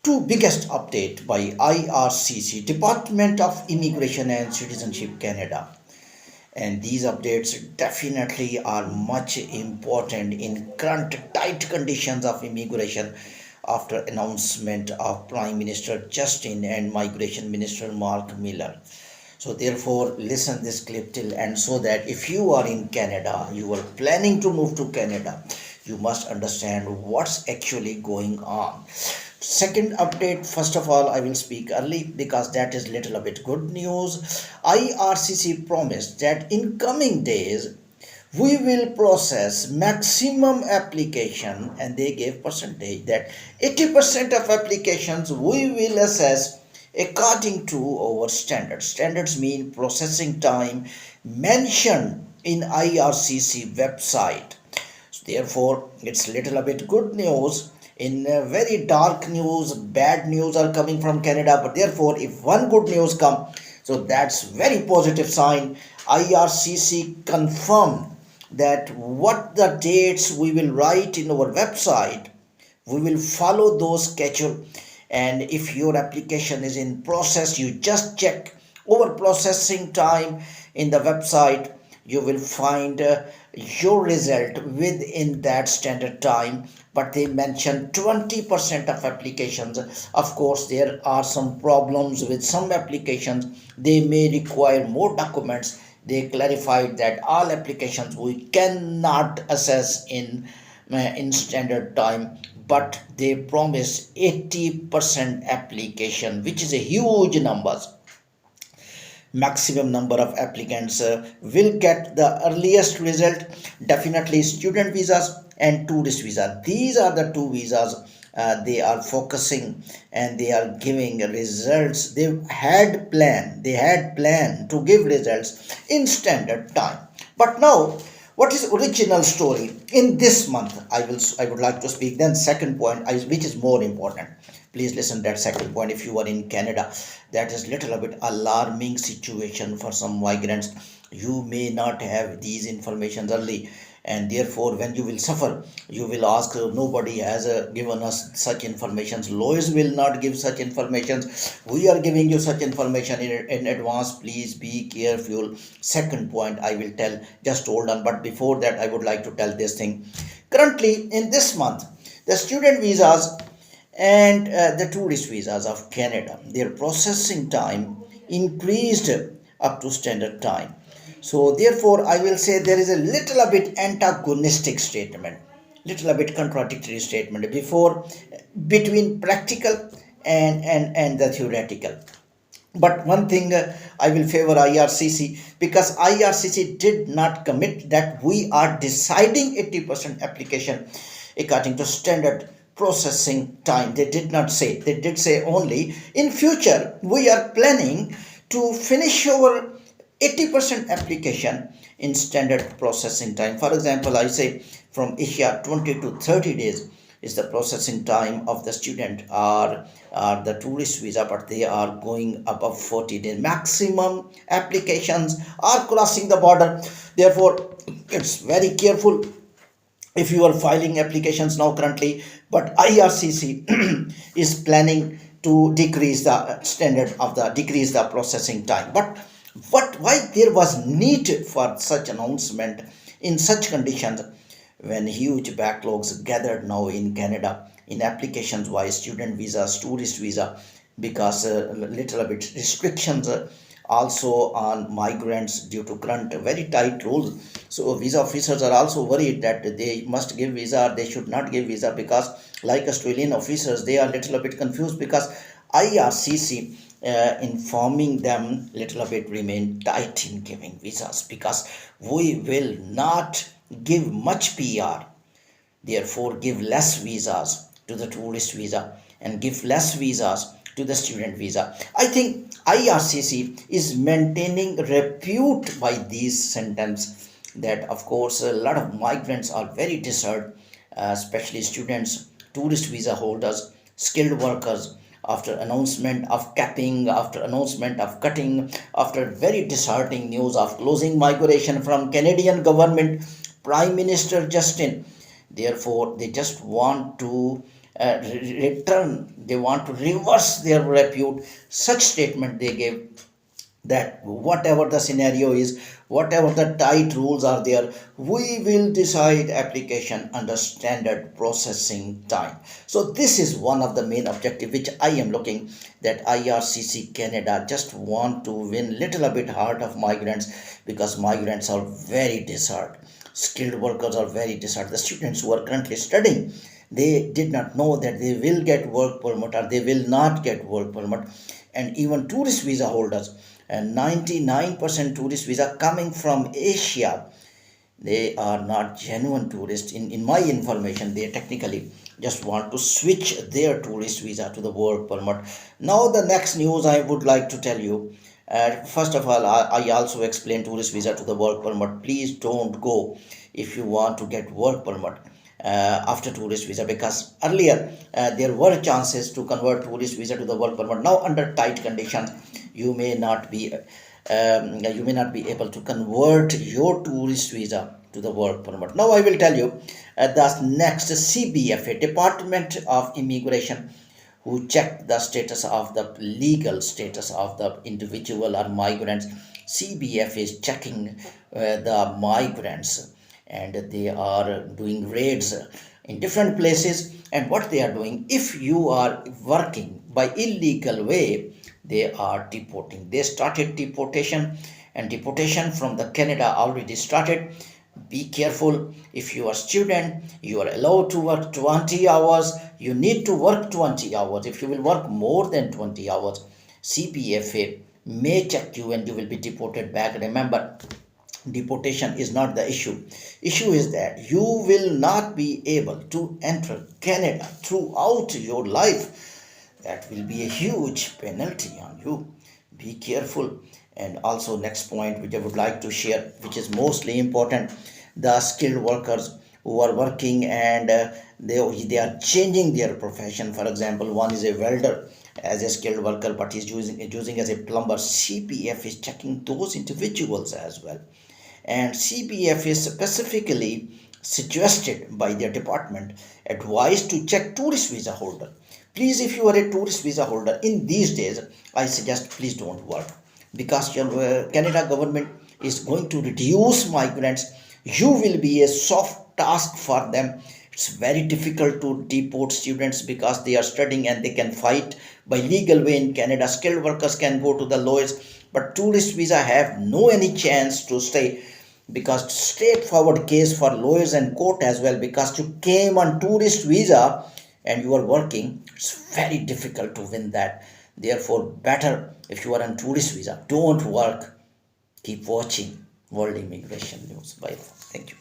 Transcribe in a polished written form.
Two biggest update by IRCC, Department of Immigration and Citizenship Canada. And these updates definitely are much important in current tight conditions of immigration after announcement of Prime Minister Justin and Migration Minister Mark Miller. So therefore listen this clip till end, so that if you are in Canada, you are planning to move to Canada, you must understand what's actually going on. Second update, first of all, I will speak early because that is little a bit good news. IRCC promised that in coming days we will process maximum application, and they gave percentage that 80% of applications we will assess according to our standards mean processing time mentioned in IRCC website. So therefore it's little a bit good news. In very dark news, bad news are coming from Canada, but therefore if one good news come, so that's very positive sign. IRCC confirmed that what the dates we will write in our website, we will follow those schedule. And if your application is in process, you just check over processing time in the website, you will find your result within that standard time. But they mentioned 20% of applications. Of course there are some problems with some applications, they may require more documents. They clarified that all applications we cannot assess in standard time, but they promise 80% application, which is a huge numbers. Maximum number of applicants will get the earliest result. Definitely student visas and tourist visa, these are the two visas they are focusing, and they are giving results. They had planned to give results in standard time. But now, what is original story in this month? I would like to speak. Then second point, which is more important. Please listen that second point. If you are in Canada, that is little a bit alarming situation for some migrants. You may not have these information early, and therefore when you will suffer, you will ask, nobody has given us such informations. Lawyers will not give such informations. We are giving you such information in advance. Please be careful. Second point I will tell, just hold on. But before that, I would like to tell this thing. Currently in this month, the student visas and the tourist visas of Canada, their processing time increased up to standard time. So therefore, I will say there is a little a bit antagonistic statement, little a bit contradictory statement before between practical and the theoretical. But one thing, I will favor IRCC, because IRCC did not commit that we are deciding 80% application according to standard processing time. They did not say. They did say only in future we are planning to finish our 80% application in standard processing time. For example, I say from Asia 20 to 30 days is the processing time of the student or the tourist visa, but they are going above 40 days. Maximum applications are crossing the border. Therefore, it's very careful if you are filing applications now currently. But IRCC is planning to decrease the processing time. But why there was need for such announcement in such conditions, when huge backlogs gathered now in Canada in applications wise student visas, tourist visa, because little bit restrictions also on migrants due to current very tight rules. So visa officers are also worried that they must give visa or they should not give visa, because like Australian officers, they are little bit confused because IRCC informing them little bit remain tight in giving visas, because we will not give much PR. Therefore, give less visas to the tourist visa and give less visas to the student visa. I think IRCC is maintaining repute by these sentence, that of course a lot of migrants are very deserved, especially students, tourist visa holders, skilled workers. After announcement of capping, after announcement of cutting, after very disheartening news of closing migration from Canadian government, Prime Minister Justin, therefore they just want to return, they want to reverse their repute. Such statement they gave, that whatever the scenario is, whatever the tight rules are there, we will decide application under standard processing time. So this is one of the main objective which I am looking, that IRCC Canada just want to win little a bit heart of migrants, because migrants are very desert, skilled workers are very desert. The students who are currently studying, they did not know that they will get work permit or they will not get work permit. And even tourist visa holders, and 99% tourist visa coming from Asia, they are not genuine tourists. In my information, they technically just want to switch their tourist visa to the work permit. Now the next news I would like to tell you, first of all, I also explained tourist visa to the work permit. Please don't go if you want to get work permit after tourist visa, because earlier there were chances to convert tourist visa to the work permit. Now under tight conditions, you may not be able to convert your tourist visa to the work permit. Now I will tell you the next CBFA, Department of Immigration, who check the status of the legal status of the individual or migrants. CBF is checking the migrants, and they are doing raids in different places. And what they are doing, if you are working by illegal way, they are deporting. They started deportation, and deportation from the Canada already started. Be careful. If you are student, you are allowed to work 20 hours. You need to work 20 hours. If you will work more than 20 hours, CPFA may check you and you will be deported back. Remember, deportation is not the issue is that you will not be able to enter Canada throughout your life. That will be a huge penalty on you. Be careful. And also next point which I would like to share, which is mostly important, the skilled workers who are working and they are changing their profession. For example, one is a welder as a skilled worker, but he's using as a plumber. CPF is checking those individuals as well. And CPF is specifically suggested by their department, advised to check tourist visa holder. Please, if you are a tourist visa holder in these days, I suggest please don't work, because your Canada government is going to reduce migrants. You will be a soft task for them. It's very difficult to deport students because they are studying and they can fight by legal way in Canada. Skilled workers can go to the lawyers, but tourist visa have no any chance to stay, because straightforward case for lawyers and court as well, because you came on tourist visa and you are working. It's very difficult to win that. Therefore, better if you are on tourist visa, don't work. Keep watching World Immigration News. Bye. Thank you.